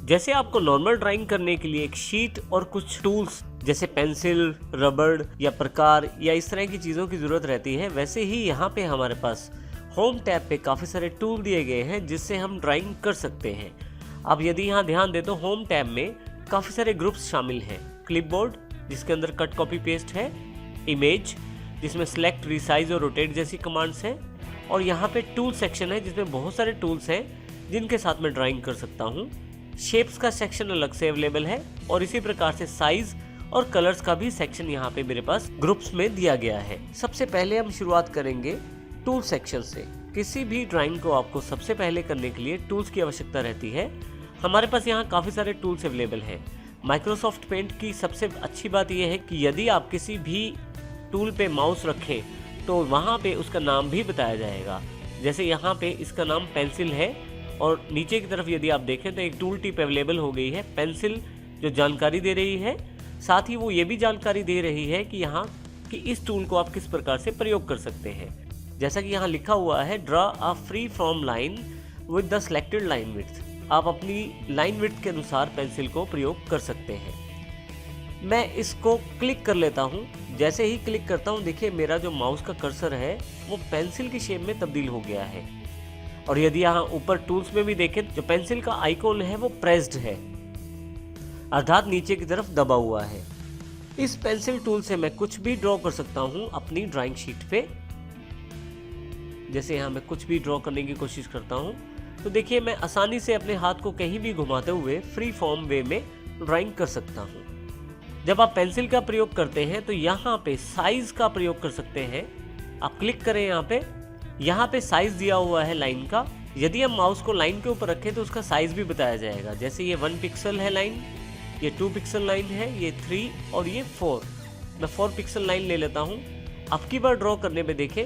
जैसे आपको normal drawing करने के लिए एक शीट और कुछ टूल्स जैसे पेंसिल, रबड़ या प्रकार या इस तरह की चीज़ों की ज़रूरत रहती है, वैसे ही यहाँ पे हमारे पास होम टैब पे काफ़ी सारे टूल दिए गए हैं जिससे हम ड्राइंग कर सकते हैं। अब यदि यहाँ ध्यान दें तो होम टैब में काफ़ी सारे ग्रुप्स शामिल हैं। क्लिपबोर्ड जिसके अंदर कट कॉपी पेस्ट है, इमेज जिसमें सेलेक्ट, रिसाइज और रोटेट जैसी कमांड्स हैं, और यहाँ पे टूल सेक्शन है जिसमें बहुत सारे टूल्स हैं जिनके साथ मैं ड्राइंग कर सकता हूँ। शेप्स का सेक्शन अलग से अवेलेबल है और इसी प्रकार से साइज और कलर्स का भी सेक्शन यहाँ पे मेरे पास ग्रुप्स में दिया गया है। सबसे पहले हम शुरुआत करेंगे टूल सेक्शन से। किसी भी ड्राइंग को आपको सबसे पहले करने के लिए टूल्स की आवश्यकता रहती है। हमारे पास यहाँ काफ़ी सारे टूल्स अवेलेबल हैं। माइक्रोसॉफ्ट पेंट की सबसे अच्छी बात यह है कि यदि आप किसी भी टूल पे माउस रखें तो वहाँ पे उसका नाम भी बताया जाएगा। जैसे यहाँ पे इसका नाम पेंसिल है और नीचे की तरफ यदि आप देखें तो एक टूल टिप अवेलेबल हो गई है। पेंसिल जो जानकारी दे रही है, साथ ही वो ये भी जानकारी दे रही है कि यहाँ कि इस टूल को आप किस प्रकार से प्रयोग कर सकते हैं। जैसा कि यहाँ लिखा हुआ है, draw a free form line with the selected line width. आप अपनी लाइन विड्थ के अनुसार पेंसिल को प्रयोग कर सकते हैं। मैं इसको क्लिक कर लेता हूँ। जैसे ही क्लिक करता हूँ, देखिए मेरा जो माउस का कर्सर है वो पेंसिल की शेप में तब्दील हो गया है। और यदि यहाँ ऊपर टूल्स में भी देखें, जो पेंसिल का आइकॉन है वो प्रेस्ड है, अर्थात नीचे की तरफ दबा हुआ है। इस पेंसिल टूल से मैं कुछ भी ड्रॉ कर सकता हूँ अपनी ड्राइंग शीट पे। जैसे यहाँ मैं कुछ भी ड्रॉ करने की कोशिश करता हूँ तो देखिए मैं आसानी से अपने हाथ को कहीं भी घुमाते हुए फ्री फॉर्म वे में ड्राइंग कर सकता हूँ। जब आप पेंसिल का प्रयोग करते हैं तो यहाँ पे साइज का प्रयोग कर सकते हैं। आप क्लिक करें यहाँ पे साइज दिया हुआ है लाइन का। यदि हम माउस को लाइन के ऊपर रखें तो उसका साइज भी बताया जाएगा। जैसे ये 1 पिक्सल है लाइन, ये 2 पिक्सल लाइन है, ये 3 और ये 4। मैं 4 पिक्सल लाइन ले लेता हूँ। अब की बार ड्रॉ करने में देखें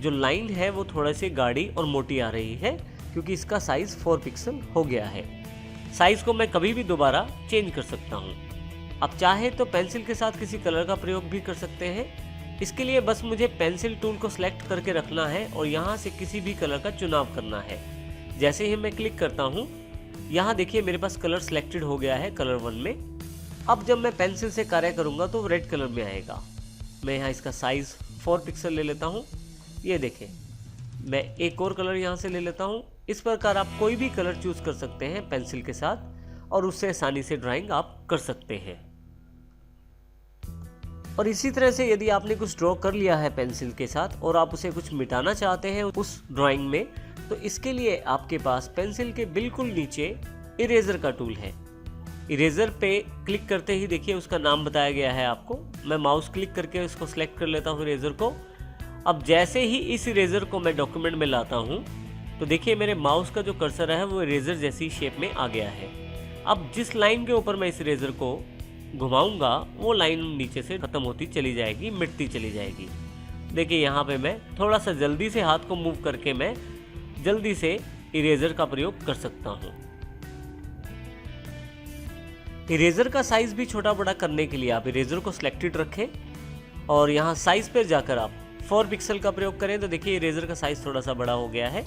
जो लाइन है वो थोड़ा सी गाढ़ी और मोटी आ रही है क्योंकि इसका साइज 4 पिक्सल हो गया है। साइज को मैं कभी भी दोबारा चेंज कर सकता हूँ। आप चाहे तो पेंसिल के साथ किसी कलर का प्रयोग भी कर सकते हैं। इसके लिए बस मुझे पेंसिल टूल को सिलेक्ट करके रखना है और यहाँ से किसी भी कलर का चुनाव करना है। जैसे ही मैं क्लिक करता हूँ, यहाँ देखिए मेरे पास कलर सिलेक्टेड हो गया है कलर 1 में। अब जब मैं पेंसिल से कार्य करूँगा तो रेड कलर में आएगा। मैं यहाँ इसका साइज 4 पिक्सल ले लेता हूँ। ये देखें, मैं एक और कलर यहाँ से ले लेता हूँ। इस प्रकार आप कोई भी कलर चूज कर सकते हैं पेंसिल के साथ और उससे आसानी से ड्राइंग आप कर सकते हैं। और इसी तरह से यदि आपने कुछ ड्रॉ कर लिया है पेंसिल के साथ और आप उसे कुछ मिटाना चाहते हैं उस ड्राइंग में, तो इसके लिए आपके पास पेंसिल के बिल्कुल नीचे इरेजर का टूल है। इरेजर पे क्लिक करते ही देखिए उसका नाम बताया गया है आपको। मैं माउस क्लिक करके उसको सिलेक्ट कर लेता हूँ इरेजर को। अब जैसे ही इस इरेजर को मैं डॉक्यूमेंट में लाता हूँ तो देखिए मेरे माउस का जो कर्सर है वो इरेजर जैसी शेप में आ गया है। अब जिस लाइन के ऊपर मैं इस इरेजर को घुमाऊंगा वो लाइन नीचे से खत्म होती चली जाएगी, मिटती चली जाएगी। देखिए यहाँ पे मैं थोड़ा सा जल्दी से हाथ को मूव करके मैं जल्दी से इरेजर का प्रयोग कर सकता हूँ। इरेजर का साइज भी छोटा बड़ा करने के लिए आप इरेजर को सिलेक्टेड रखें और यहाँ साइज पर जाकर आप 4 पिक्सल का प्रयोग करें तो देखिए इरेजर का साइज थोड़ा सा बड़ा हो गया है।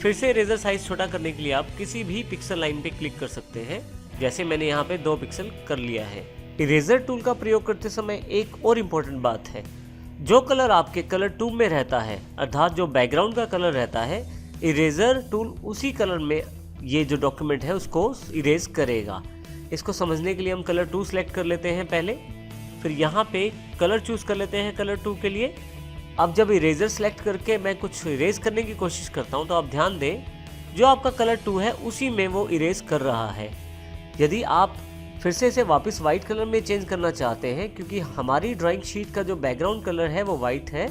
फिर से इरेजर साइज छोटा करने के लिए आप किसी भी पिक्सल लाइन पे क्लिक कर सकते हैं। जैसे मैंने यहाँ पे 2 पिक्सल कर लिया है। इरेजर टूल का प्रयोग करते समय एक और इम्पोर्टेंट बात है, जो कलर आपके कलर ट्यूब में रहता है, अर्थात जो बैकग्राउंड का कलर रहता है, इरेजर टूल उसी कलर में ये जो डॉक्यूमेंट है उसको इरेज करेगा। इसको समझने के लिए हम कलर 2 सेलेक्ट कर लेते हैं पहले, फिर यहाँ पे कलर चूज कर लेते हैं कलर 2 के लिए। अब जब इरेजर सेलेक्ट करके मैं कुछ इरेज करने की कोशिश करता हूँ तो आप ध्यान दें जो आपका कलर 2 है उसी में वो इरेज कर रहा है। यदि आप फिर से इसे वापस वाइट कलर में चेंज करना चाहते हैं, क्योंकि हमारी ड्राइंग शीट का जो बैकग्राउंड कलर है वो वाइट है,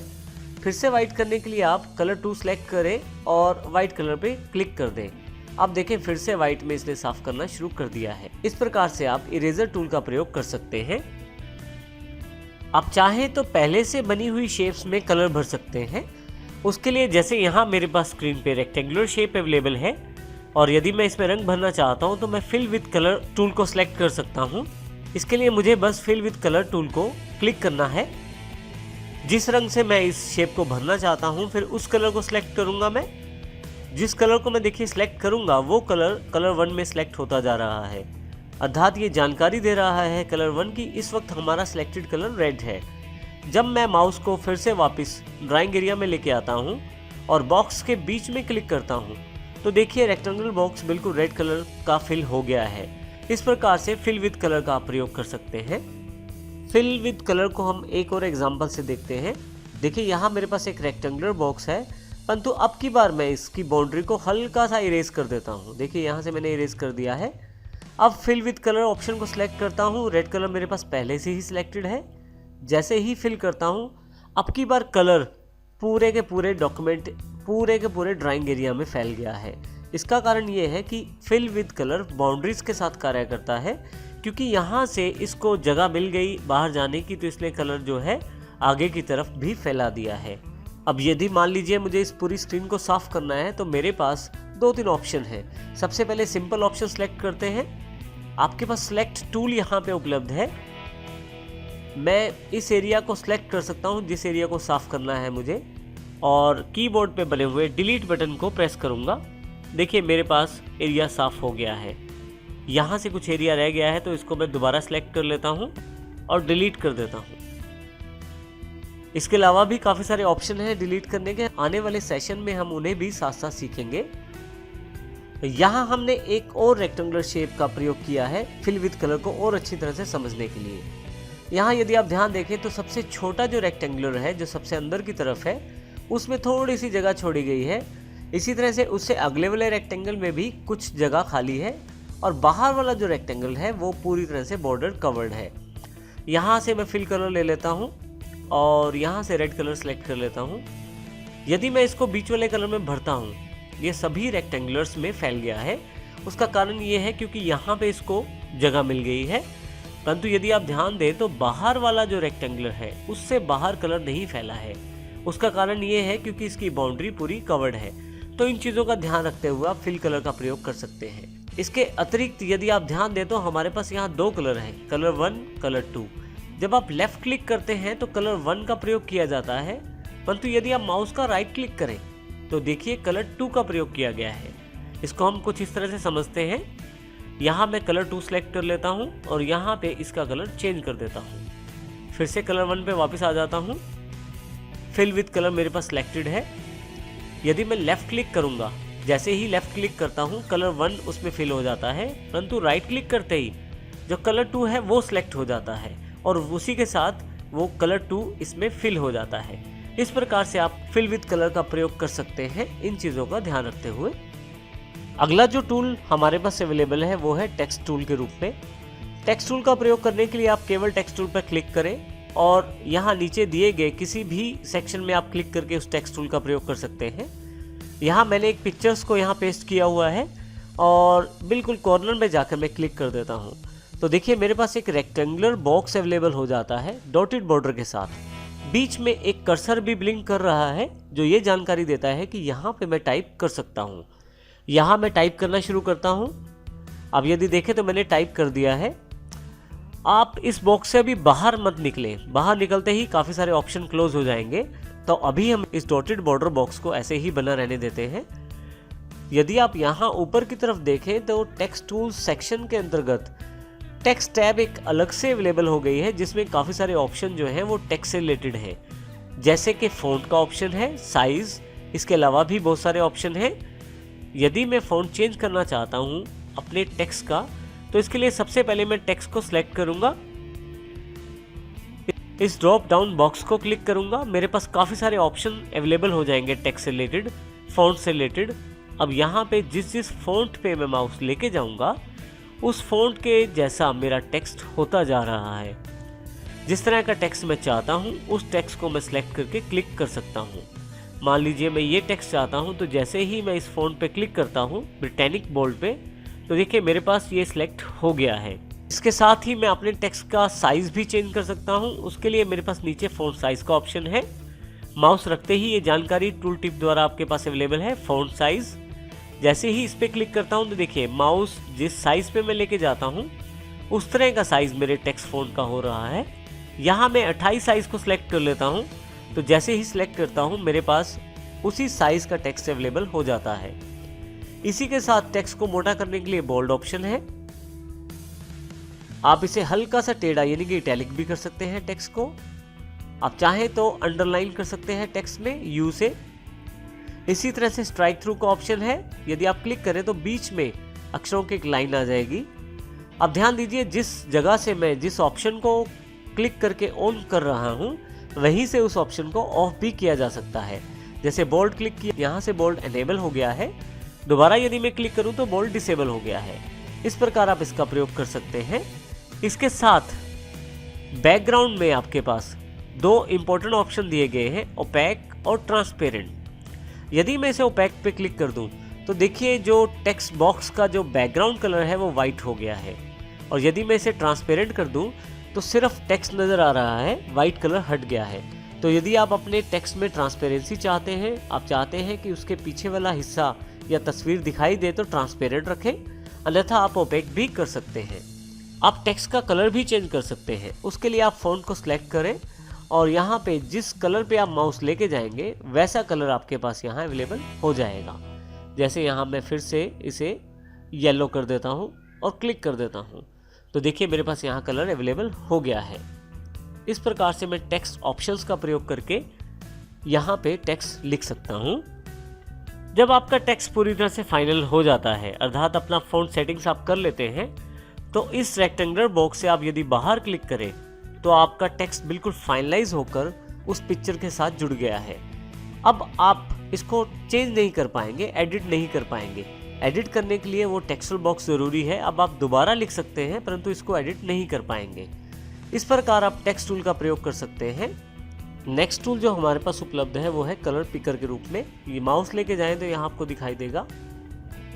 फिर से वाइट करने के लिए आप कलर 2 सेलेक्ट करें और वाइट कलर पे क्लिक कर दें। अब देखें फिर से वाइट में इसने साफ करना शुरू कर दिया है। इस प्रकार से आप इरेजर टूल का प्रयोग कर सकते हैं। आप चाहें तो पहले से बनी हुई शेप्स में कलर भर सकते हैं। उसके लिए जैसे यहाँ मेरे पास स्क्रीन पे रेक्टेंगुलर शेप अवेलेबल है और यदि मैं इसमें रंग भरना चाहता हूँ तो मैं फिल विद कलर टूल को सिलेक्ट कर सकता हूँ। इसके लिए मुझे बस फिल विद कलर टूल को क्लिक करना है। जिस रंग से मैं इस शेप को भरना चाहता हूँ फिर उस कलर को सिलेक्ट करूँगा मैं। जिस कलर को मैं देखिए सिलेक्ट करूँगा वो कलर 1 में सिलेक्ट होता जा रहा है। अर्थात ये जानकारी दे रहा है कलर 1 की इस वक्त हमारा सिलेक्टेड कलर रेड है। जब मैं माउस को फिर से वापस ड्राइंग एरिया में लेके आता हूँ और बॉक्स के बीच में क्लिक करता हूँ तो देखिए रेक्टेंगल बॉक्स बिल्कुल रेड कलर का फिल हो गया है। इस प्रकार से फिल विद कलर का आप प्रयोग कर सकते हैं। फिल विद कलर को हम एक और एग्जांपल से देखते हैं। देखिए यहाँ मेरे पास एक रेक्टेंगुलर बॉक्स है, परंतु अब की बार मैं इसकी बाउंड्री को हल्का सा इरेज कर देता हूँ। देखिए यहाँ से मैंने इरेज कर दिया है। अब फिल विद कलर ऑप्शन को सिलेक्ट करता हूँ। रेड कलर मेरे पास पहले से ही सिलेक्टेड है। जैसे ही फिल करता हूँ अब की बार कलर पूरे के पूरे डॉक्यूमेंट पूरे के पूरे ड्राइंग एरिया में फैल गया है। इसका कारण ये है कि फिल विद कलर बाउंड्रीज के साथ कार्य करता है, क्योंकि यहाँ से इसको जगह मिल गई बाहर जाने की, तो इसलिए कलर जो है आगे की तरफ भी फैला दिया है। अब यदि मान लीजिए मुझे इस पूरी स्क्रीन को साफ करना है तो मेरे पास 2-3 ऑप्शन है। सबसे पहले सिंपल ऑप्शन सेलेक्ट करते हैं। आपके पास सिलेक्ट टूल यहाँ पे उपलब्ध है। मैं इस एरिया को सिलेक्ट कर सकता हूँ जिस एरिया को साफ करना है मुझे, और कीबोर्ड पे बने हुए डिलीट बटन को प्रेस करूँगा। देखिए मेरे पास एरिया साफ हो गया है। यहाँ से कुछ एरिया रह गया है तो इसको मैं दोबारा सेलेक्ट कर लेता हूँ और डिलीट कर देता हूँ। इसके अलावा भी काफ़ी सारे ऑप्शन हैं डिलीट करने के। आने वाले सेशन में हम उन्हें भी साथ साथ सीखेंगे। यहाँ हमने एक और रेक्टेंगुलर शेप का प्रयोग किया है फिल विद कलर को और अच्छी तरह से समझने के लिए। यहाँ यदि आप ध्यान देखें तो सबसे छोटा जो रेक्टेंगुलर है, जो सबसे अंदर की तरफ है, उसमें थोड़ी सी जगह छोड़ी गई है। इसी तरह से उससे अगले वाले रेक्टेंगल में भी कुछ जगह खाली है, और बाहर वाला जो रेक्टेंगल है वो पूरी तरह से बॉर्डर कवर्ड है। यहाँ से मैं फिल कलर ले लेता हूँ और यहाँ से रेड कलर सेलेक्ट कर लेता हूँ। यदि मैं इसको बीच वाले कलर में भरता हूँ, ये सभी रेक्टेंगुलर्स में फैल गया है। उसका कारण ये है क्योंकि यहाँ पे इसको जगह मिल गई है, परंतु यदि आप ध्यान दें तो बाहर वाला जो रेक्टेंगुलर है उससे बाहर कलर नहीं फैला है। उसका कारण ये है क्योंकि इसकी बाउंड्री पूरी कवर्ड है। तो इन चीज़ों का ध्यान रखते हुए आप फिल कलर का प्रयोग कर सकते हैं। इसके अतिरिक्त यदि आप ध्यान दें तो हमारे पास यहाँ 2 कलर हैं, कलर 1, कलर 2। जब आप लेफ्ट क्लिक करते हैं तो कलर 1 का प्रयोग किया जाता है, परंतु यदि आप माउस का राइट क्लिक करें तो देखिए कलर 2 का प्रयोग किया गया है। इसको हम कुछ इस तरह से समझते हैं। यहाँ मैं कलर 2 सेलेक्ट कर लेता हूँ और यहाँ पे इसका कलर चेंज कर देता हूँ। फिर से कलर 1 पे वापस आ जाता हूँ। फिल विद कलर मेरे पास सिलेक्टेड है। यदि मैं लेफ़्ट क्लिक करूँगा, जैसे ही लेफ़्ट क्लिक करता हूँ कलर 1 उसमें फिल हो जाता है, परंतु राइट क्लिक करते ही जो कलर 2 है वो सिलेक्ट हो जाता है और उसी के साथ वो कलर 2 इसमें फिल हो जाता है। इस प्रकार से आप फिल विद कलर का प्रयोग कर सकते हैं इन चीज़ों का ध्यान रखते हुए। अगला जो टूल हमारे पास अवेलेबल है वो है टेक्स्ट टूल के रूप में। टेक्स्ट टूल का प्रयोग करने के लिए आप केवल टेक्स्ट टूल पर क्लिक करें और यहाँ नीचे दिए गए किसी भी सेक्शन में आप क्लिक करके उस टेक्स्ट टूल का प्रयोग कर सकते हैं। यहाँ मैंने एक पिक्चर्स को यहाँ पेस्ट किया हुआ है और बिल्कुल कॉर्नर में जाकर मैं क्लिक कर देता हूँ तो देखिए मेरे पास एक रेक्टेंगुलर बॉक्स अवेलेबल हो जाता है डॉटेड बॉर्डर के साथ। बीच में एक कर्सर भी ब्लिंक कर रहा है जो ये जानकारी देता है कि यहाँ पे मैं टाइप कर सकता हूँ। यहाँ मैं टाइप करना शुरू करता हूँ। अब यदि देखें तो मैंने टाइप कर दिया है। आप इस बॉक्स से अभी बाहर मत निकलें, बाहर निकलते ही काफ़ी सारे ऑप्शन क्लोज हो जाएंगे। तो अभी हम इस डॉटेड बॉर्डर बॉक्स को ऐसे ही बना रहने देते हैं। यदि आप यहाँ ऊपर की तरफ देखें तो टेक्स्ट टूल सेक्शन के अंतर्गत टेक्स्ट टैब एक अलग से अवेलेबल हो गई है जिसमें काफ़ी सारे ऑप्शन जो हैं वो टेक्स्ट से रिलेटेड हैं, जैसे कि फ़ॉन्ट का ऑप्शन है, साइज़, इसके अलावा भी बहुत सारे ऑप्शन हैं। यदि मैं फ़ॉन्ट चेंज करना चाहता हूँ अपने टेक्स्ट का तो इसके लिए सबसे पहले मैं टेक्स्ट को सिलेक्ट करूँगा। इस ड्रॉप डाउन बॉक्स को क्लिक करूँगा। मेरे पास काफ़ी सारे ऑप्शन अवेलेबल हो जाएंगे टेक्स्ट से रिलेटेड, फ़ॉन्ट से रिलेटेड। अब यहाँ पे जिस फ़ॉन्ट पे मैं माउस लेके जाऊँगा उस फ़ॉन्ट के जैसा मेरा टेक्स्ट होता जा रहा है। जिस तरह का टेक्स्ट मैं चाहता हूँ उस टेक्स्ट को मैं सिलेक्ट करके क्लिक कर सकता हूँ। मान लीजिए मैं ये टेक्स्ट चाहता हूँ तो जैसे ही मैं इस फ़ॉन्ट पे क्लिक करता हूँ ब्रिटानिक बोल्ड पे, तो देखिए मेरे पास ये सिलेक्ट हो गया है। इसके साथ ही मैं अपने टेक्स्ट का साइज़ भी चेंज कर सकता हूँ। उसके लिए मेरे पास नीचे फ़ॉन्ट साइज़ का ऑप्शन है। माउस रखते ही ये जानकारी टूल टिप द्वारा आपके पास अवेलेबल है, फ़ॉन्ट साइज़। जैसे ही इस पर क्लिक करता हूँ तो देखिए माउस जिस साइज़ पे मैं लेके जाता हूँ उस तरह का साइज़ मेरे टेक्स्ट फ़ॉन्ट का हो रहा है। यहाँ मैं 28 साइज़ को सिलेक्ट कर लेता हूँ तो जैसे ही सिलेक्ट करता हूँ मेरे पास उसी साइज का टेक्स्ट अवेलेबल हो जाता है। इसी के साथ टेक्स्ट को मोटा करने के लिए बोल्ड ऑप्शन है। आप इसे हल्का सा टेढ़ा यानी कि इटैलिक भी कर सकते हैं टेक्स्ट को। आप चाहें तो अंडरलाइन कर सकते हैं टेक्स्ट में यू से। इसी तरह से स्ट्राइक थ्रू का ऑप्शन है, यदि आप क्लिक करें तो बीच में अक्षरों की एक लाइन आ जाएगी। अब ध्यान दीजिए, जिस जगह से मैं जिस ऑप्शन को क्लिक करके ऑन कर रहा हूं, वहीं से उस ऑप्शन को ऑफ भी किया जा सकता है। जैसे बोल्ड क्लिक किया, यहां से बोल्ड एनेबल हो गया है, दोबारा यदि मैं क्लिक करूं तो बोल्ड डिसेबल हो गया है। इस प्रकार आप इसका प्रयोग कर सकते हैं। इसके साथ बैकग्राउंड में आपके पास दो इंपॉर्टेंट ऑप्शन दिए गए हैं, ओपैक और ट्रांसपेरेंट। यदि मैं इसे ओपैक पे क्लिक कर दूं तो देखिए जो टेक्स्ट बॉक्स का जो बैकग्राउंड कलर है वो वाइट हो गया है, और यदि मैं इसे ट्रांसपेरेंट कर दूं तो सिर्फ टेक्स्ट नज़र आ रहा है, वाइट कलर हट गया है। तो यदि आप अपने टेक्स्ट में ट्रांसपेरेंसी चाहते हैं, आप चाहते हैं कि उसके पीछे वाला हिस्सा या तस्वीर दिखाई दे, तो ट्रांसपेरेंट रखें, अन्यथा आप ओपेक भी कर सकते हैं। आप टेक्स्ट का कलर भी चेंज कर सकते हैं। उसके लिए आप फ़ॉन्ट को सिलेक्ट करें और यहाँ पे जिस कलर पे आप माउस लेके जाएंगे वैसा कलर आपके पास यहाँ अवेलेबल हो जाएगा। जैसे यहाँ मैं फिर से इसे येलो कर देता हूँ और क्लिक कर देता हूँ, तो देखिए मेरे पास यहाँ कलर अवेलेबल हो गया है। इस प्रकार से मैं टेक्स्ट ऑप्शंस का प्रयोग करके यहाँ पे टेक्स्ट लिख सकता हूँ। जब आपका टेक्स्ट पूरी तरह से फाइनल हो जाता है, अर्थात अपना फ़ॉन्ट सेटिंग्स आप कर लेते हैं, तो इस रेक्टेंगुलर बॉक्स से आप यदि बाहर क्लिक करें तो आपका टेक्स्ट बिल्कुल फाइनलाइज होकर उस पिक्चर के साथ जुड़ गया है। अब आप इसको चेंज नहीं कर पाएंगे, एडिट नहीं कर पाएंगे। एडिट करने के लिए वो टेक्सचर बॉक्स ज़रूरी है। अब आप दोबारा लिख सकते हैं परंतु इसको एडिट नहीं कर पाएंगे। इस प्रकार आप टेक्स्ट टूल का प्रयोग कर सकते हैं। नेक्स्ट टूल जो हमारे पास उपलब्ध है वो है कलर पिकर के रूप में। ये माउस लेके जाएं तो यहाँ आपको दिखाई देगा।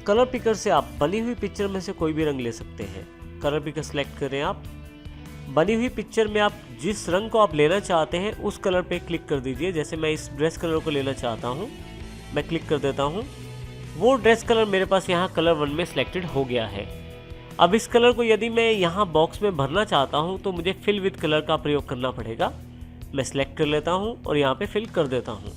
कलर पिकर से आप बनी हुई पिक्चर में से कोई भी रंग ले सकते हैं। कलर पिकर सेलेक्ट करें आप। बनी हुई पिक्चर में आप जिस रंग को आप लेना चाहते हैं उस कलर पे क्लिक कर दीजिए। जैसे मैं इस ड्रेस कलर को लेना चाहता हूँ, मैं क्लिक कर देता हूँ। वो ड्रेस कलर मेरे पास यहाँ कलर 1 में सिलेक्टेड हो गया है। अब इस कलर को यदि मैं यहाँ बॉक्स में भरना चाहता हूँ तो मुझे फिल विद कलर का प्रयोग करना पड़ेगा। मैं सिलेक्ट कर लेता हूँ और यहाँ पे फिल कर देता हूँ।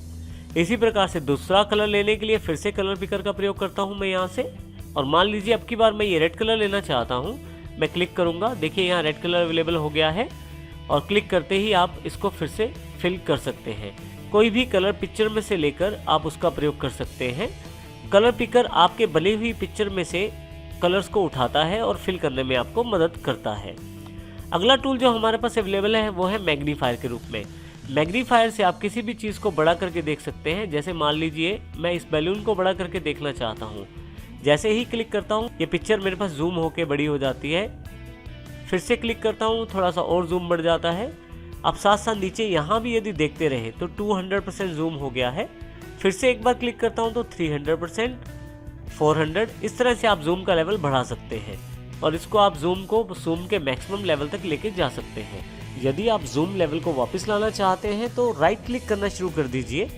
इसी प्रकार से दूसरा कलर लेने के लिए फिर से कलर पिकर का प्रयोग करता हूँ मैं यहाँ से, और मान लीजिए अब की बार मैं ये रेड कलर लेना चाहता हूँ। मैं क्लिक करूँगा, देखिए यहाँ रेड कलर अवेलेबल हो गया है, और क्लिक करते ही आप इसको फिर से फिल कर सकते हैं। कोई भी कलर पिक्चर में से लेकर आप उसका प्रयोग कर सकते हैं। कलर पिकर आपके बनी हुई पिक्चर में से कलर्स को उठाता है और फिल करने में आपको मदद करता है। अगला टूल जो हमारे पास अवेलेबल है वो है मैग्नीफायर के रूप में। मैग्नीफायर से आप किसी भी चीज़ को बड़ा करके देख सकते हैं। जैसे मान लीजिए मैं इस बैलून को बड़ा करके देखना चाहता हूँ। जैसे ही क्लिक करता हूँ ये पिक्चर मेरे पास जूम होके बड़ी हो जाती है। फिर से क्लिक करता हूँ, थोड़ा सा और जूम बढ़ जाता है। अब साथ साथ नीचे यहाँ भी यदि देखते रहे तो 200% जूम हो गया है। फिर से एक बार क्लिक करता हूँ तो 300%, 400, इस तरह से आप जूम का लेवल बढ़ा सकते हैं और इसको आप जूम के मैक्सिमम लेवल तक लेके जा सकते हैं। यदि आप जूम लेवल को वापस लाना चाहते हैं तो राइट क्लिक करना शुरू कर दीजिए।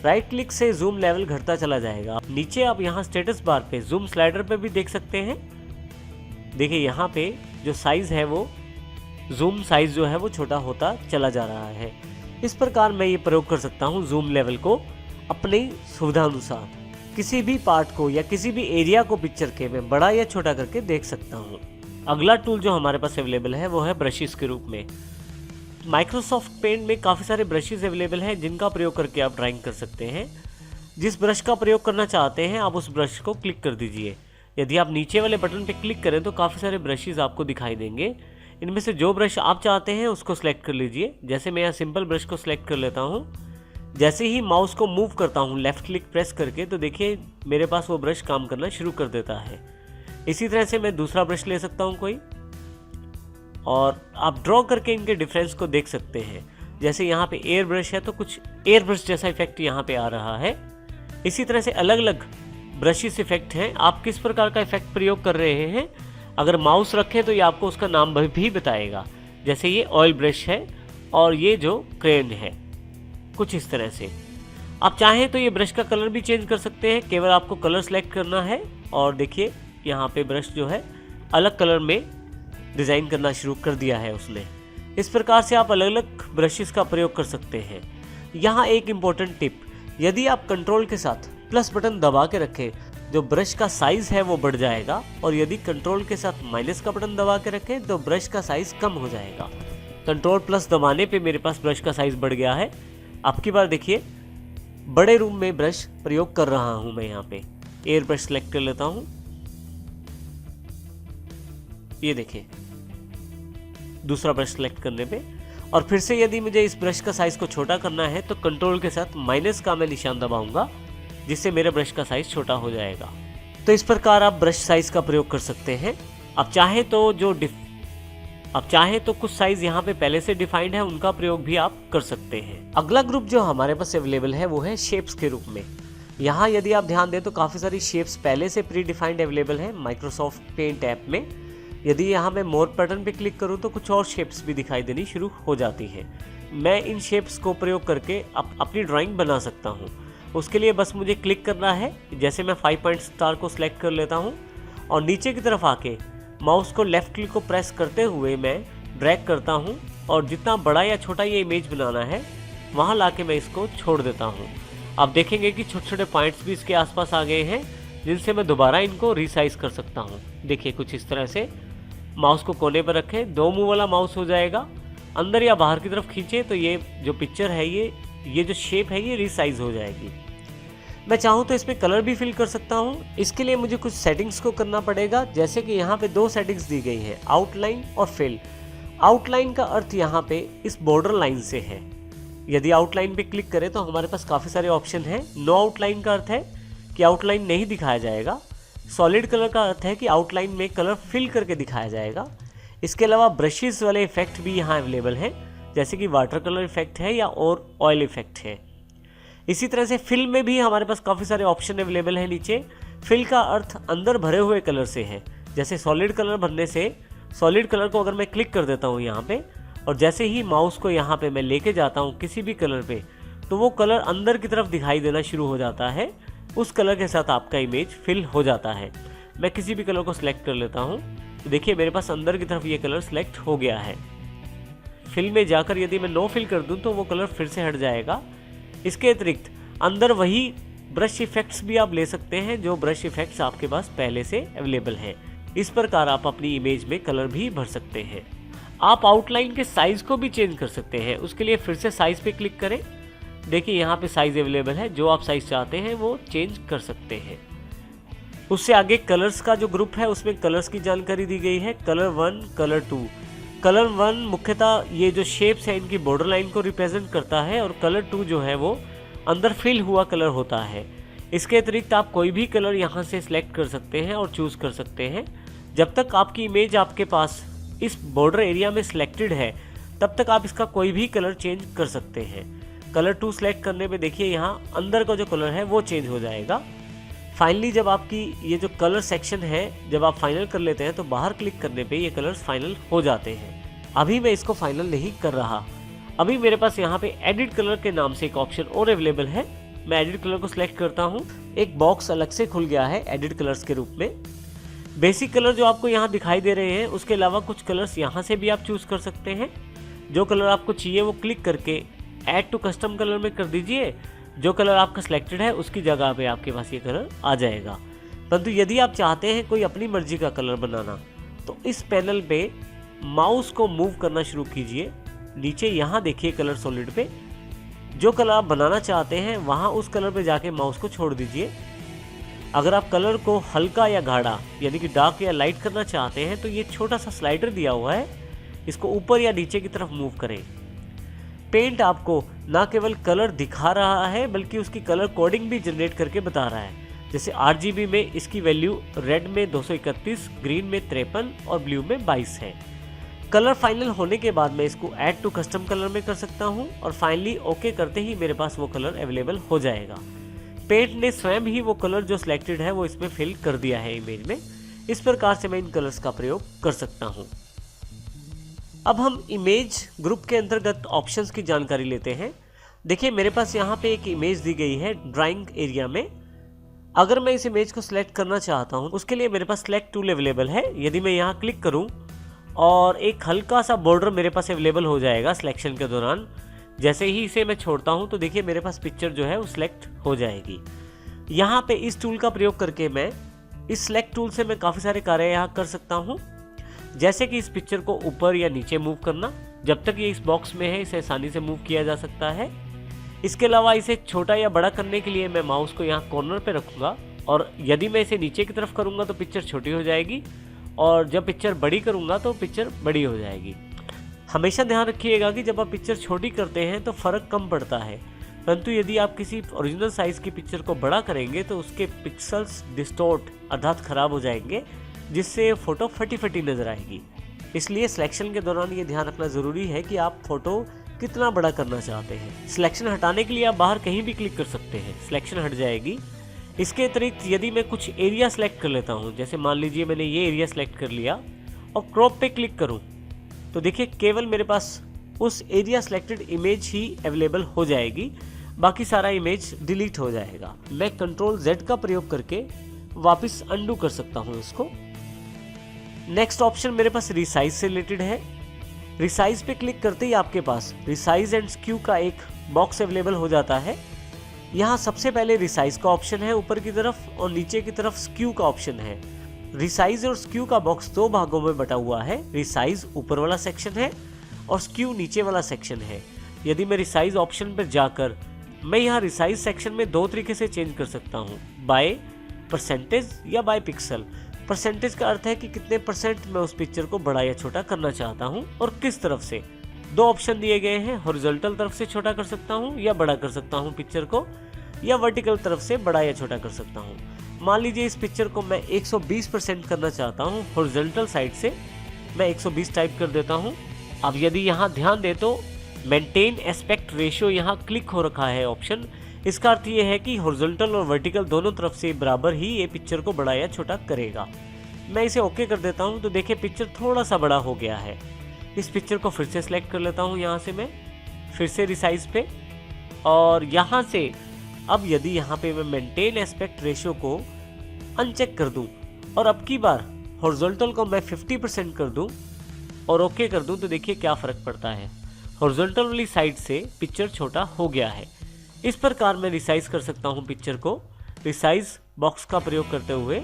राइट क्लिक से जूम लेवल घटता चला जाएगा। नीचे आप यहाँ स्टेटस बार पे जूम स्लाइडर पे भी देख सकते हैं। देखिए यहाँ पे जो साइज है वो जूम साइज जो है वो छोटा होता चला जा रहा है। इस प्रकार मैं ये प्रयोग कर सकता हूँ जूम लेवल को अपनी सुविधानुसार। किसी भी पार्ट को या किसी भी एरिया को पिक्चर के मैं बड़ा या छोटा करके देख सकता हूँ। अगला टूल जो हमारे पास अवेलेबल है वो है ब्रशेस के रूप में। माइक्रोसॉफ्ट पेंट में काफ़ी सारे ब्रशेस अवेलेबल हैं जिनका प्रयोग करके आप ड्राइंग कर सकते हैं। जिस ब्रश का प्रयोग करना चाहते हैं आप उस ब्रश को क्लिक कर दीजिए। यदि आप नीचे वाले बटन पर क्लिक करें तो काफ़ी सारे ब्रशेस आपको दिखाई देंगे। इनमें से जो ब्रश आप चाहते हैं उसको सिलेक्ट कर लीजिए। जैसे मैं यहाँ सिंपल ब्रश को सिलेक्ट कर लेता हूँ। जैसे ही माउस को मूव करता हूँ लेफ़्ट क्लिक प्रेस करके तो देखिए मेरे पास वो ब्रश काम करना शुरू कर देता है। इसी तरह से मैं दूसरा ब्रश ले सकता हूँ कोई, और आप ड्रॉ करके इनके डिफरेंस को देख सकते हैं। जैसे यहाँ पे एयर ब्रश है तो कुछ एयर ब्रश जैसा इफेक्ट यहाँ पे आ रहा है। इसी तरह से अलग अलग ब्रशेस इफेक्ट हैं। आप किस प्रकार का इफेक्ट प्रयोग कर रहे हैं, अगर माउस रखें तो ये आपको उसका नाम भी बताएगा। जैसे ये ऑयल ब्रश है और ये जो क्रेन है, कुछ इस तरह से। आप चाहें तो ये ब्रश का कलर भी चेंज कर सकते हैं। केवल आपको कलर सेलेक्ट करना है और देखिए यहाँ पे ब्रश जो है अलग कलर में डिज़ाइन करना शुरू कर दिया है उसने। इस प्रकार से आप अलग अलग ब्रशेस का प्रयोग कर सकते हैं। यहाँ एक इम्पोर्टेंट टिप, यदि आप कंट्रोल के साथ प्लस बटन दबा के रखें, जो ब्रश का साइज है वो बढ़ जाएगा, और यदि कंट्रोल के साथ माइनस का बटन दबा के रखें तो ब्रश का साइज कम हो जाएगा। कंट्रोल प्लस दबाने पे मेरे पास ब्रश का साइज बढ़ गया है। अब की बार देखिए, बड़े रूम में ब्रश प्रयोग कर रहा हूं मैं। यहाँ पे एयर ब्रश सेलेक्ट कर लेता हूं। ये देखिए, दूसरा ब्रश सेलेक्ट करने पे, और फिर से यदि मुझे इस ब्रश का साइज को छोटा करना है तो कंट्रोल के साथ माइनस का मैं निशान दबाऊंगा, जिससे मेरे ब्रश का साइज छोटा हो जाएगा। तो इस प्रकार आप ब्रश साइज का प्रयोग कर सकते हैं। आप चाहें तो कुछ साइज यहाँ पे पहले से डिफाइंड है, उनका प्रयोग भी आप कर सकते हैं। अगला ग्रुप जो हमारे पास अवेलेबल है वो है शेप्स के रूप में। यहाँ यदि आप ध्यान दें तो काफ़ी सारी शेप्स पहले से प्री डिफाइंड अवेलेबल है माइक्रोसॉफ्ट पेंट ऐप में। यदि यहाँ मैं मोर पैटर्न पे क्लिक करूँ तो कुछ और शेप्स भी दिखाई देनी शुरू हो जाती हैं। मैं इन शेप्स को प्रयोग करके अपनी ड्राइंग बना सकता हूँ। उसके लिए बस मुझे क्लिक करना है। जैसे मैं 5 पॉइंट स्टार को सिलेक्ट कर लेता हूँ और नीचे की तरफ आके माउस को लेफ्ट क्लिक को प्रेस करते हुए मैं ड्रैग करता हूँ, और जितना बड़ा या छोटा ये इमेज बनाना है वहाँ लाके मैं इसको छोड़ देता हूँ। आप देखेंगे कि छोटे छोटे पॉइंट्स भी इसके आसपास आ गए हैं, जिनसे मैं दोबारा इनको रिसाइज कर सकता हूँ। देखिए, कुछ इस तरह से माउस को कोने पर रखें, 2 मुंह वाला माउस हो जाएगा। अंदर या बाहर की तरफ खींचे तो ये जो पिक्चर है, ये जो शेप है ये रिसाइज हो जाएगी। मैं चाहूँ तो इसमें कलर भी फिल कर सकता हूँ। इसके लिए मुझे कुछ सेटिंग्स को करना पड़ेगा, जैसे कि यहाँ पे 2 सेटिंग्स दी गई हैं, आउटलाइन और फिल। आउटलाइन का अर्थ यहाँ पे इस बॉर्डर लाइन से है। यदि आउटलाइन पे क्लिक करें तो हमारे पास काफ़ी सारे ऑप्शन हैं। नो आउटलाइन का अर्थ है कि आउटलाइन नहीं दिखाया जाएगा। सॉलिड कलर का अर्थ है कि आउटलाइन में कलर फिल करके दिखाया जाएगा। इसके अलावा ब्रशेस वाले इफेक्ट भी यहाँ अवेलेबल हैं, जैसे कि वाटर कलर इफेक्ट है या और ऑयल इफेक्ट है। इसी तरह से फिल में भी हमारे पास काफ़ी सारे ऑप्शन अवेलेबल हैं नीचे। फिल का अर्थ अंदर भरे हुए कलर से है। जैसे सॉलिड कलर भरने से, सॉलिड कलर को अगर मैं क्लिक कर देता हूँ यहाँ पे, और जैसे ही माउस को यहाँ पे मैं लेके जाता हूँ किसी भी कलर पे, तो वो कलर अंदर की तरफ दिखाई देना शुरू हो जाता है। उस कलर के साथ आपका इमेज फिल हो जाता है। मैं किसी भी कलर को सिलेक्ट कर लेता हूँ, तो देखिए मेरे पास अंदर की तरफ ये कलर सिलेक्ट हो गया है। फिल में जाकर यदि मैं नो फिल कर दूँ तो वो कलर फिर से हट जाएगा। इसके अतिरिक्त अंदर वही ब्रश इफेक्ट्स भी आप ले सकते हैं, जो ब्रश इफेक्ट्स आपके पास पहले से अवेलेबल हैं। इस प्रकार आप अपनी इमेज में कलर भी भर सकते हैं। आप आउटलाइन के साइज को भी चेंज कर सकते हैं। उसके लिए फिर से साइज पे क्लिक करें। देखिए यहाँ पे साइज अवेलेबल है, जो आप साइज चाहते हैं वो चेंज कर सकते हैं। उससे आगे कलर्स का जो ग्रुप है उसमें कलर्स की जानकारी दी गई है। Colour 1, colour 2। कलर 1 मुख्यतः ये जो शेप्स है इनकी बॉर्डर लाइन को रिप्रेजेंट करता है, और कलर 2 जो है वो अंदर फिल हुआ कलर होता है। इसके अतिरिक्त आप कोई भी कलर यहाँ से सिलेक्ट कर सकते हैं और चूज़ कर सकते हैं। जब तक आपकी इमेज आपके पास इस बॉर्डर एरिया में सिलेक्टेड है तब तक आप इसका कोई भी कलर चेंज कर सकते हैं। कलर 2 सेलेक्ट करने पे देखिए यहाँ अंदर का जो कलर है वो चेंज हो जाएगा। फाइनली जब आपकी ये जो कलर सेक्शन है जब आप फाइनल कर लेते हैं तो बाहर क्लिक करने पे ये कलर्स फाइनल हो जाते हैं। अभी मैं इसको फाइनल नहीं कर रहा। अभी मेरे पास यहाँ पे एडिट कलर के नाम से एक ऑप्शन और अवेलेबल है। मैं एडिट कलर को सिलेक्ट करता हूँ। एक बॉक्स अलग से खुल गया है एडिट कलर्स के रूप में। बेसिक कलर जो आपको यहाँ दिखाई दे रहे हैं, उसके अलावा कुछ कलर्स यहाँ से भी आप चूज़ कर सकते हैं। जो कलर आपको चाहिए वो क्लिक करके ऐड टू कस्टम कलर में कर दीजिए। जो कलर आपका सिलेक्टेड है उसकी जगह पे आपके पास ये कलर आ जाएगा। परंतु यदि आप चाहते हैं कोई अपनी मर्जी का कलर बनाना, तो इस पैनल पे माउस को मूव करना शुरू कीजिए। नीचे यहाँ देखिए कलर सॉलिड पे जो कलर आप बनाना चाहते हैं वहाँ उस कलर पे जाके माउस को छोड़ दीजिए। अगर आप कलर को हल्का या गाढ़ा यानी कि डार्क या लाइट करना चाहते हैं तो ये छोटा सा स्लाइडर दिया हुआ है, इसको ऊपर या नीचे की तरफ मूव करें। पेंट आपको ना केवल कलर दिखा रहा है बल्कि उसकी कलर कोडिंग भी जनरेट करके बता रहा है। जैसे RGB में इसकी वैल्यू रेड में 231, ग्रीन में 53 और ब्लू में 22 है। कलर फाइनल होने के बाद मैं इसको ऐड टू कस्टम कलर में कर सकता हूँ और फाइनली ओके करते ही मेरे पास वो कलर अवेलेबल हो जाएगा। पेंट ने स्वयं ही वो कलर जो सिलेक्टेड है वो इसमें फिल कर दिया है इमेज में। इस प्रकार से मैं इन कलर्स का प्रयोग कर सकता हूँ। अब हम इमेज ग्रुप के अंतर्गत ऑप्शंस की जानकारी लेते हैं। देखिए मेरे पास यहाँ पे एक इमेज दी गई है ड्राइंग एरिया में। अगर मैं इस इमेज को सिलेक्ट करना चाहता हूँ उसके लिए मेरे पास सिलेक्ट टूल अवेलेबल है। यदि मैं यहाँ क्लिक करूँ और एक हल्का सा बॉर्डर मेरे पास अवेलेबल हो जाएगा सिलेक्शन के दौरान। जैसे ही इसे मैं छोड़ता हूँ तो देखिए मेरे पास पिक्चर जो है वो सिलेक्ट हो जाएगी। यहाँ पे इस टूल का प्रयोग करके मैं इस सिलेक्ट टूल से मैं काफ़ी सारे कार्य यहाँ कर सकता हूँ, जैसे कि इस पिक्चर को ऊपर या नीचे मूव करना। जब तक ये इस बॉक्स में है इसे आसानी से मूव किया जा सकता है। इसके अलावा इसे छोटा या बड़ा करने के लिए मैं माउस को यहाँ कॉर्नर पे रखूँगा, और यदि मैं इसे नीचे की तरफ करूँगा तो पिक्चर छोटी हो जाएगी, और जब पिक्चर बड़ी करूँगा तो पिक्चर बड़ी हो जाएगी। हमेशा ध्यान रखिएगा कि जब आप पिक्चर छोटी करते हैं तो फ़र्क कम पड़ता है, परंतु यदि आप किसी ओरिजिनल साइज़ की पिक्चर को बड़ा करेंगे तो उसके पिक्सल्स डिस्टॉर्ट अर्थात ख़राब हो जाएंगे, जिससे फ़ोटो फटी फटी नज़र आएगी। इसलिए सिलेक्शन के दौरान ये ध्यान रखना ज़रूरी है कि आप फ़ोटो कितना बड़ा करना चाहते हैं। सिलेक्शन हटाने के लिए आप बाहर कहीं भी क्लिक कर सकते हैं, सिलेक्शन हट जाएगी। इसके अतिरिक्त यदि मैं कुछ एरिया सेलेक्ट कर लेता हूँ, जैसे मान लीजिए मैंने ये एरिया सेलेक्ट कर लिया और क्रॉप पे क्लिक करूँ तो देखिए केवल मेरे पास उस एरिया सेलेक्टेड इमेज ही अवेलेबल हो जाएगी, बाकी सारा इमेज डिलीट हो जाएगा। मैं कंट्रोल Z का प्रयोग करके वापस अंडू कर सकता हूँ इसको। नेक्स्ट ऑप्शन मेरे पास रिसाइज से रिलेटेड है। रिसाइज पे क्लिक करते ही आपके पास रिसाइज एंड स्क्यू का एक बॉक्स अवेलेबल हो जाता है। यहाँ सबसे पहले रिसाइज का ऑप्शन है ऊपर की तरफ, और नीचे की तरफ स्क्यू का ऑप्शन है। रिसाइज और स्क्यू का बॉक्स दो भागों में बटा हुआ है। रिसाइज ऊपर वाला सेक्शन है और स्क्यू नीचे वाला सेक्शन है। यदि मैं रिसाइज ऑप्शन पर जाकर मैं यहाँ रिसाइज सेक्शन में दो तरीके से चेंज कर सकता हूँ, बाय परसेंटेज या बाय पिक्सल। परसेंटेज का अर्थ है कि कितने परसेंट मैं उस पिक्चर को बड़ा या छोटा करना चाहता हूँ और किस तरफ से। दो ऑप्शन दिए गए हैं, हॉरिजॉन्टल तरफ से छोटा कर सकता हूँ या बड़ा कर सकता हूँ पिक्चर को, या वर्टिकल तरफ से बड़ा या छोटा कर सकता हूँ। मान लीजिए इस पिक्चर को मैं 120% करना चाहता हूँ, हॉरिजॉन्टल साइड से मैं 120 टाइप कर देता हूँ। अब यदि यहाँ ध्यान दे तो मेंटेन एस्पेक्ट रेशियो यहाँ क्लिक हो रखा है ऑप्शन। इसका अर्थ ये है कि हॉरिजॉन्टल और वर्टिकल दोनों तरफ से बराबर ही ये पिक्चर को बड़ा या छोटा करेगा। मैं इसे ओके कर देता हूँ तो देखिए पिक्चर थोड़ा सा बड़ा हो गया है। इस पिक्चर को फिर से सिलेक्ट कर लेता हूँ, यहाँ से मैं फिर से रिसाइज पे, और यहाँ से अब यदि यहाँ पे मैं मेंटेन एस्पेक्ट रेशियो को अनचेक कर दूँ और अब की बार हॉरिजॉन्टल को मैं 50% कर दूँ और ओके कर दूँ तो देखिए क्या फ़र्क पड़ता है। हॉरिजॉन्टल वाली साइड से पिक्चर छोटा हो गया है। इस प्रकार मैं रिसाइज कर सकता हूँ पिक्चर को रिसाइज बॉक्स का प्रयोग करते हुए।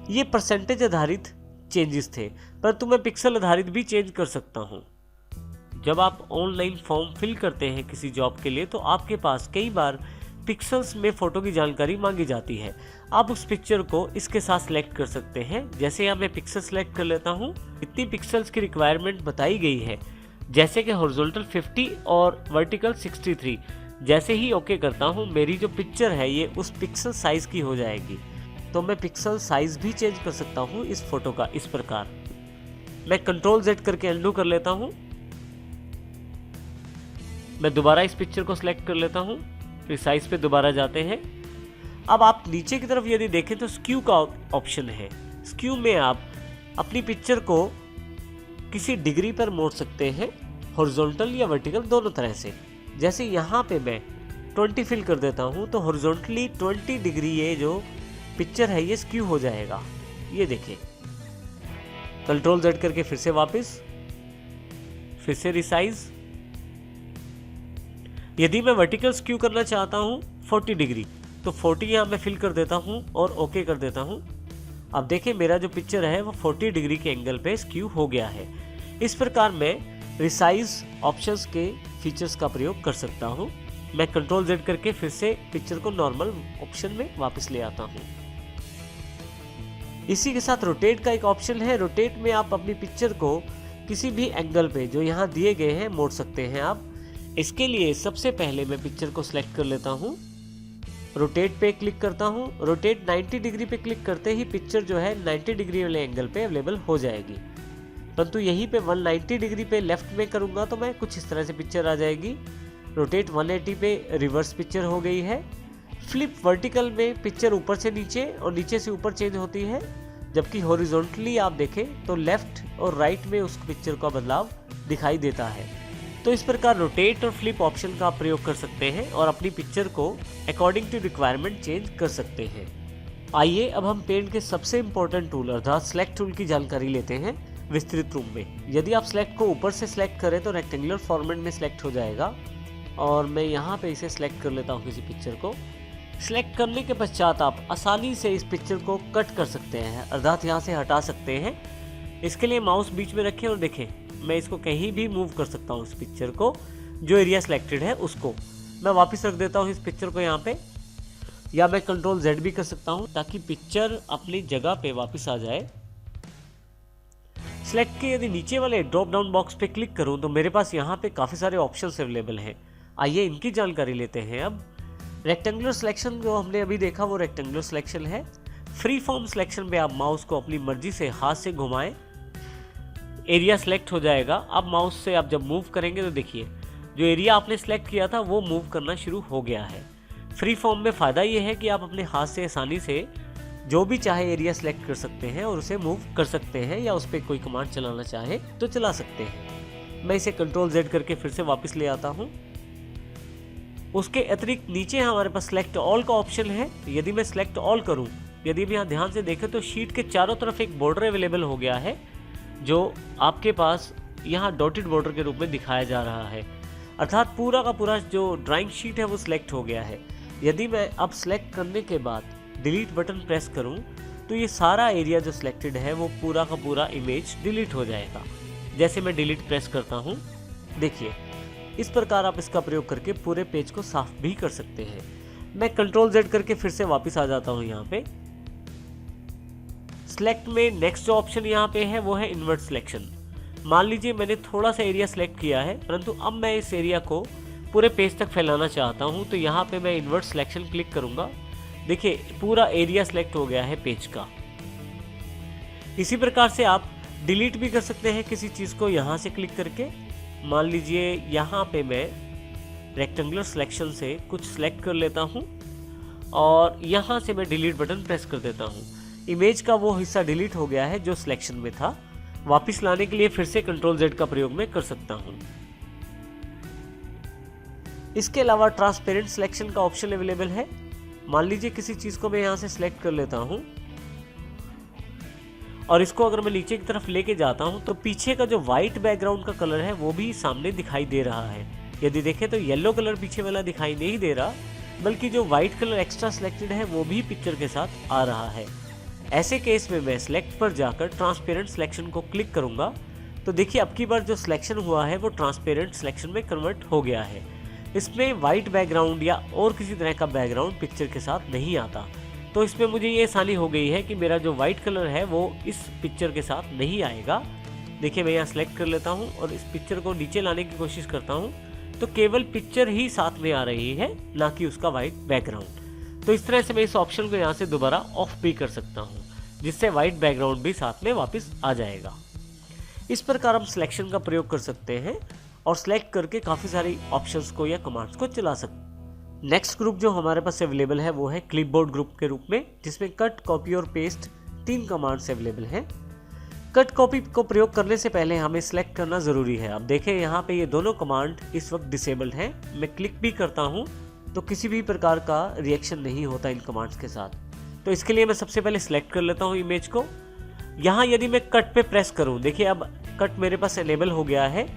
ये परसेंटेज आधारित चेंजेस थे, परंतु मैं पिक्सल आधारित भी चेंज कर सकता हूँ। जब आप ऑनलाइन फॉर्म फिल करते हैं किसी जॉब के लिए तो आपके पास कई बार पिक्सल्स में फ़ोटो की जानकारी मांगी जाती है। आप उस पिक्चर को इसके साथ सिलेक्ट कर सकते हैं। जैसे यहाँ मैं पिक्सल सेलेक्ट कर लेता हूँ, इतनी पिक्सल्स की रिक्वायरमेंट बताई गई है, जैसे कि हॉरिजॉन्टल 50 और वर्टिकल 63। जैसे ही ओके करता हूँ मेरी जो पिक्चर है ये उस पिक्सल साइज़ की हो जाएगी। तो मैं पिक्सल साइज़ भी चेंज कर सकता हूँ इस फोटो का। इस प्रकार मैं कंट्रोल Z करके अंडू कर लेता हूँ। मैं दोबारा इस पिक्चर को सिलेक्ट कर लेता हूँ, रिसाइज पे दोबारा जाते हैं। अब आप नीचे की तरफ यदि देखें तो स्क्यू का ऑप्शन है। स्क्यू में आप अपनी पिक्चर को किसी डिग्री पर मोड़ सकते हैं, हॉरिजॉन्टल या वर्टिकल दोनों तरह से। जैसे यहाँ पे मैं 20 फिल कर देता हूँ तो हॉरिजॉन्टली 20 डिग्री ये जो पिक्चर है ये स्क्यू हो जाएगा। ये देखिए, कंट्रोल Z करके फिर से वापस, फिर से रिसाइज। यदि मैं वर्टिकल स्क्यू करना चाहता हूँ 40 डिग्री तो 40 यहाँ मैं फिल कर देता हूँ और ओके कर देता हूँ। अब देखिए मेरा जो पिक्चर है वो 40 डिग्री के एंगल पे स्क्यू हो गया है। इस प्रकार मैं रिसाइज ऑप्शंस के फीचर्स का प्रयोग कर सकता हूँ। मैं कंट्रोल Z करके फिर से पिक्चर को नॉर्मल ऑप्शन में वापस ले आता हूँ। इसी के साथ रोटेट का एक ऑप्शन है। रोटेट में आप अपनी पिक्चर को किसी भी एंगल पे जो यहाँ दिए गए हैं मोड़ सकते हैं आप। इसके लिए सबसे पहले मैं पिक्चर को सिलेक्ट कर लेता हूँ, रोटेट पे क्लिक करता हूँ। रोटेट 90 डिग्री पे क्लिक करते ही पिक्चर जो है 90 डिग्री वाले एंगल पे अवेलेबल हो जाएगी। परंतु यहीं पे 190 डिग्री पे लेफ्ट में करूँगा तो मैं कुछ इस तरह से पिक्चर आ जाएगी। रोटेट 180 पे रिवर्स पिक्चर हो गई है। फ्लिप वर्टिकल में पिक्चर ऊपर से नीचे और नीचे से ऊपर चेंज होती है, जबकि हॉरिजॉन्टली आप देखें तो लेफ्ट और राइट में उस पिक्चर का बदलाव दिखाई देता है। तो इस प्रकार रोटेट और फ्लिप ऑप्शन का आप प्रयोग कर सकते हैं और अपनी पिक्चर को अकॉर्डिंग टू रिक्वायरमेंट चेंज कर सकते हैं। आइए अब हम पेंट के सबसे इंपॉर्टेंट टूल अर्थात सेलेक्ट टूल की जानकारी लेते हैं विस्तृत रूप में। यदि आप सेलेक्ट को ऊपर से सिलेक्ट करें तो रेक्टेंगुलर फॉर्मेट में सिलेक्ट हो जाएगा। और मैं यहाँ पे इसे सिलेक्ट कर लेता हूँ किसी पिक्चर को। सिलेक्ट करने के पश्चात आप आसानी से इस पिक्चर को कट कर सकते हैं, अर्थात यहाँ से हटा सकते हैं। इसके लिए माउस बीच में रखें और देखें मैं इसको कहीं भी मूव कर सकता हूँ। इस पिक्चर को जो एरिया सिलेक्टेड है उसको मैं वापस रख देता हूँ इस पिक्चर को यहाँ पे, या मैं कंट्रोल Z भी कर सकता हूँ ताकि पिक्चर अपनी जगह पे वापस आ जाए। सिलेक्ट के यदि नीचे वाले ड्रॉप डाउन बॉक्स पे क्लिक करूँ तो मेरे पास यहाँ पे काफ़ी सारे ऑप्शंस अवेलेबल हैं। आइए इनकी जानकारी लेते हैं। अब रेक्टेंगुलर सिलेक्शन जो हमने अभी देखा वो रेक्टेंगुलर सिलेक्शन है। फ्री फॉर्म सिलेक्शन पे आप माउस को अपनी मर्जी से हाथ से घुमाएं, एरिया सेलेक्ट हो जाएगा। अब माउस से आप जब मूव करेंगे तो देखिए जो एरिया आपने सेलेक्ट किया था वो मूव करना शुरू हो गया है। फ्री फॉर्म में फ़ायदा ये है कि आप अपने हाथ से आसानी से जो भी चाहे एरिया सेलेक्ट कर सकते हैं और उसे मूव कर सकते हैं, या उस पर कोई कमांड चलाना चाहे तो चला सकते हैं। मैं इसे कंट्रोल Z करके फिर से वापस ले आता हूँ। उसके अतिरिक्त नीचे हमारे पास सेलेक्ट ऑल का ऑप्शन है। यदि मैं सेलेक्ट ऑल करूँ, यदि हम यहाँ ध्यान से देखें तो शीट के चारों तरफ एक बॉर्डर अवेलेबल हो गया है जो आपके पास यहाँ डॉटेड बॉर्डर के रूप में दिखाया जा रहा है, अर्थात पूरा का पूरा जो ड्राइंग शीट है वो सिलेक्ट हो गया है। यदि मैं अब सिलेक्ट करने के बाद डिलीट बटन प्रेस करूं तो ये सारा एरिया जो सिलेक्टेड है वो पूरा का पूरा इमेज डिलीट हो जाएगा। जैसे मैं डिलीट प्रेस करता हूं, देखिए इस प्रकार आप इसका प्रयोग करके पूरे पेज को साफ भी कर सकते हैं। मैं कंट्रोल Z करके फिर से वापस आ जाता हूं। यहाँ पे सिलेक्ट में नेक्स्ट जो ऑप्शन यहाँ पे है वो है इन्वर्ट सिलेक्शन। मान लीजिए मैंने थोड़ा सा एरिया सेलेक्ट किया है, परंतु अब मैं इस एरिया को पूरे पेज तक फैलाना चाहता हूं, तो यहाँ पे मैं इन्वर्ट सिलेक्शन क्लिक करूंगा। देखिए पूरा एरिया सेलेक्ट हो गया है पेज का। इसी प्रकार से आप डिलीट भी कर सकते हैं किसी चीज़ को यहाँ से क्लिक करके। मान लीजिए यहाँ पे मैं रेक्टेंगुलर सिलेक्शन से कुछ सेलेक्ट कर लेता हूँ और यहाँ से मैं डिलीट बटन प्रेस कर देता हूँ। इमेज का वो हिस्सा डिलीट हो गया है जो सिलेक्शन में था। वापस लाने के लिए फिर से कंट्रोल Z का प्रयोग मैं कर सकता हूँ। इसके अलावा ट्रांसपेरेंट सिलेक्शन का ऑप्शन अवेलेबल है। मान लीजिए किसी चीज़ को मैं यहाँ से सिलेक्ट कर लेता हूँ और इसको अगर मैं नीचे की तरफ लेके जाता हूँ तो पीछे का जो वाइट बैकग्राउंड का कलर है वो भी सामने दिखाई दे रहा है। यदि देखें तो येलो कलर पीछे वाला दिखाई नहीं दे रहा, बल्कि जो वाइट कलर एक्स्ट्रा सिलेक्टेड है वो भी पिक्चर के साथ आ रहा है। ऐसे केस में मैं सिलेक्ट पर जाकर ट्रांसपेरेंट सिलेक्शन को क्लिक करूँगा तो देखिए अब की बार जो सिलेक्शन हुआ है वो ट्रांसपेरेंट सिलेक्शन में कन्वर्ट हो गया है। इसमें वाइट बैकग्राउंड या और किसी तरह का बैकग्राउंड पिक्चर के साथ नहीं आता, तो इसमें मुझे ये आसानी हो गई है कि मेरा जो वाइट कलर है वो इस पिक्चर के साथ नहीं आएगा। देखिए मैं यहाँ सेलेक्ट कर लेता हूँ और इस पिक्चर को नीचे लाने की कोशिश करता हूँ तो केवल पिक्चर ही साथ में आ रही है, ना कि उसका वाइट बैकग्राउंड। तो इस तरह से मैं इस ऑप्शन को यहाँ से दोबारा ऑफ भी कर सकता हूँ, जिससे वाइट बैकग्राउंड भी साथ में वापस आ जाएगा। इस प्रकार हम सिलेक्शन का प्रयोग कर सकते हैं और सेलेक्ट करके काफ़ी सारी ऑप्शंस को या कमांड्स को चला सकते हैं। नेक्स्ट ग्रुप जो हमारे पास अवेलेबल है वो है क्लिपबोर्ड ग्रुप के रूप में, जिसमें कट, कॉपी और पेस्ट 3 कमांड्स अवेलेबल हैं। कट कॉपी को प्रयोग करने से पहले हमें सिलेक्ट करना ज़रूरी है। अब देखें यहाँ पे ये दोनों कमांड इस वक्त डिसेबल्ड हैं। मैं क्लिक भी करता हूँ तो किसी भी प्रकार का रिएक्शन नहीं होता इन कमांड्स के साथ। तो इसके लिए मैं सबसे पहले सिलेक्ट कर लेता हूँ इमेज को। यहाँ यदि मैं कट पे प्रेस करूँ, देखिए अब कट मेरे पास अवेलेबल हो गया है।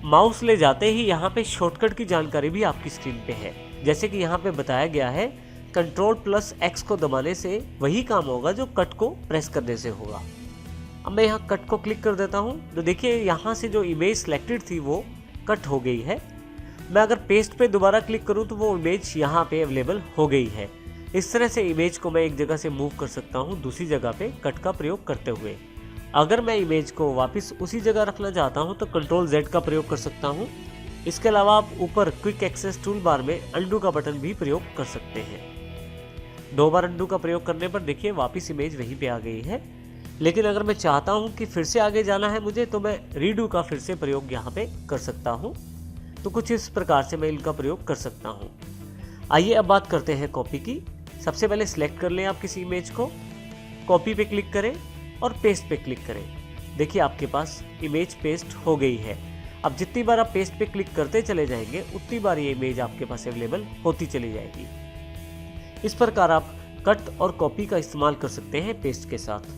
माउस ले जाते ही यहाँ पे शॉर्टकट की जानकारी भी आपकी स्क्रीन पे है। जैसे कि यहाँ पे बताया गया है, Ctrl+X को दबाने से वही काम होगा जो कट को प्रेस करने से होगा। अब मैं यहाँ कट को क्लिक कर देता हूँ तो देखिए यहाँ से जो इमेज सेलेक्टेड थी वो कट हो गई है। मैं अगर पेस्ट पे दोबारा क्लिक करूँ तो वो इमेज यहाँ पे अवेलेबल हो गई है। इस तरह से इमेज को मैं एक जगह से मूव कर सकता हूँ दूसरी जगह पे कट का प्रयोग करते हुए। अगर मैं इमेज को वापस उसी जगह रखना चाहता हूं तो कंट्रोल Z का प्रयोग कर सकता हूं। इसके अलावा आप ऊपर क्विक एक्सेस टूल बार में अंडू का बटन भी प्रयोग कर सकते हैं। 2 बार अंडू का प्रयोग करने पर देखिए वापस इमेज वहीं पे आ गई है। लेकिन अगर मैं चाहता हूं कि फिर से आगे जाना है मुझे, तो मैं रीडू का फिर से प्रयोग यहाँ पे कर सकता हूँ। तो कुछ इस प्रकार से मैं इनका प्रयोग कर सकता हूँ। आइए अब बात करते हैं कॉपी की। सबसे पहले सिलेक्ट कर लें आप किसी इमेज को, कॉपी पे क्लिक करें और पेस्ट पे क्लिक करें। देखिए आपके पास इमेज पेस्ट हो गई है। अब जितनी बार आप पेस्ट पे क्लिक करते चले जाएंगे उतनी बार ये इमेज आपके पास अवेलेबल होती चली जाएगी। इस प्रकार आप कट और कॉपी का इस्तेमाल कर सकते हैं पेस्ट के साथ।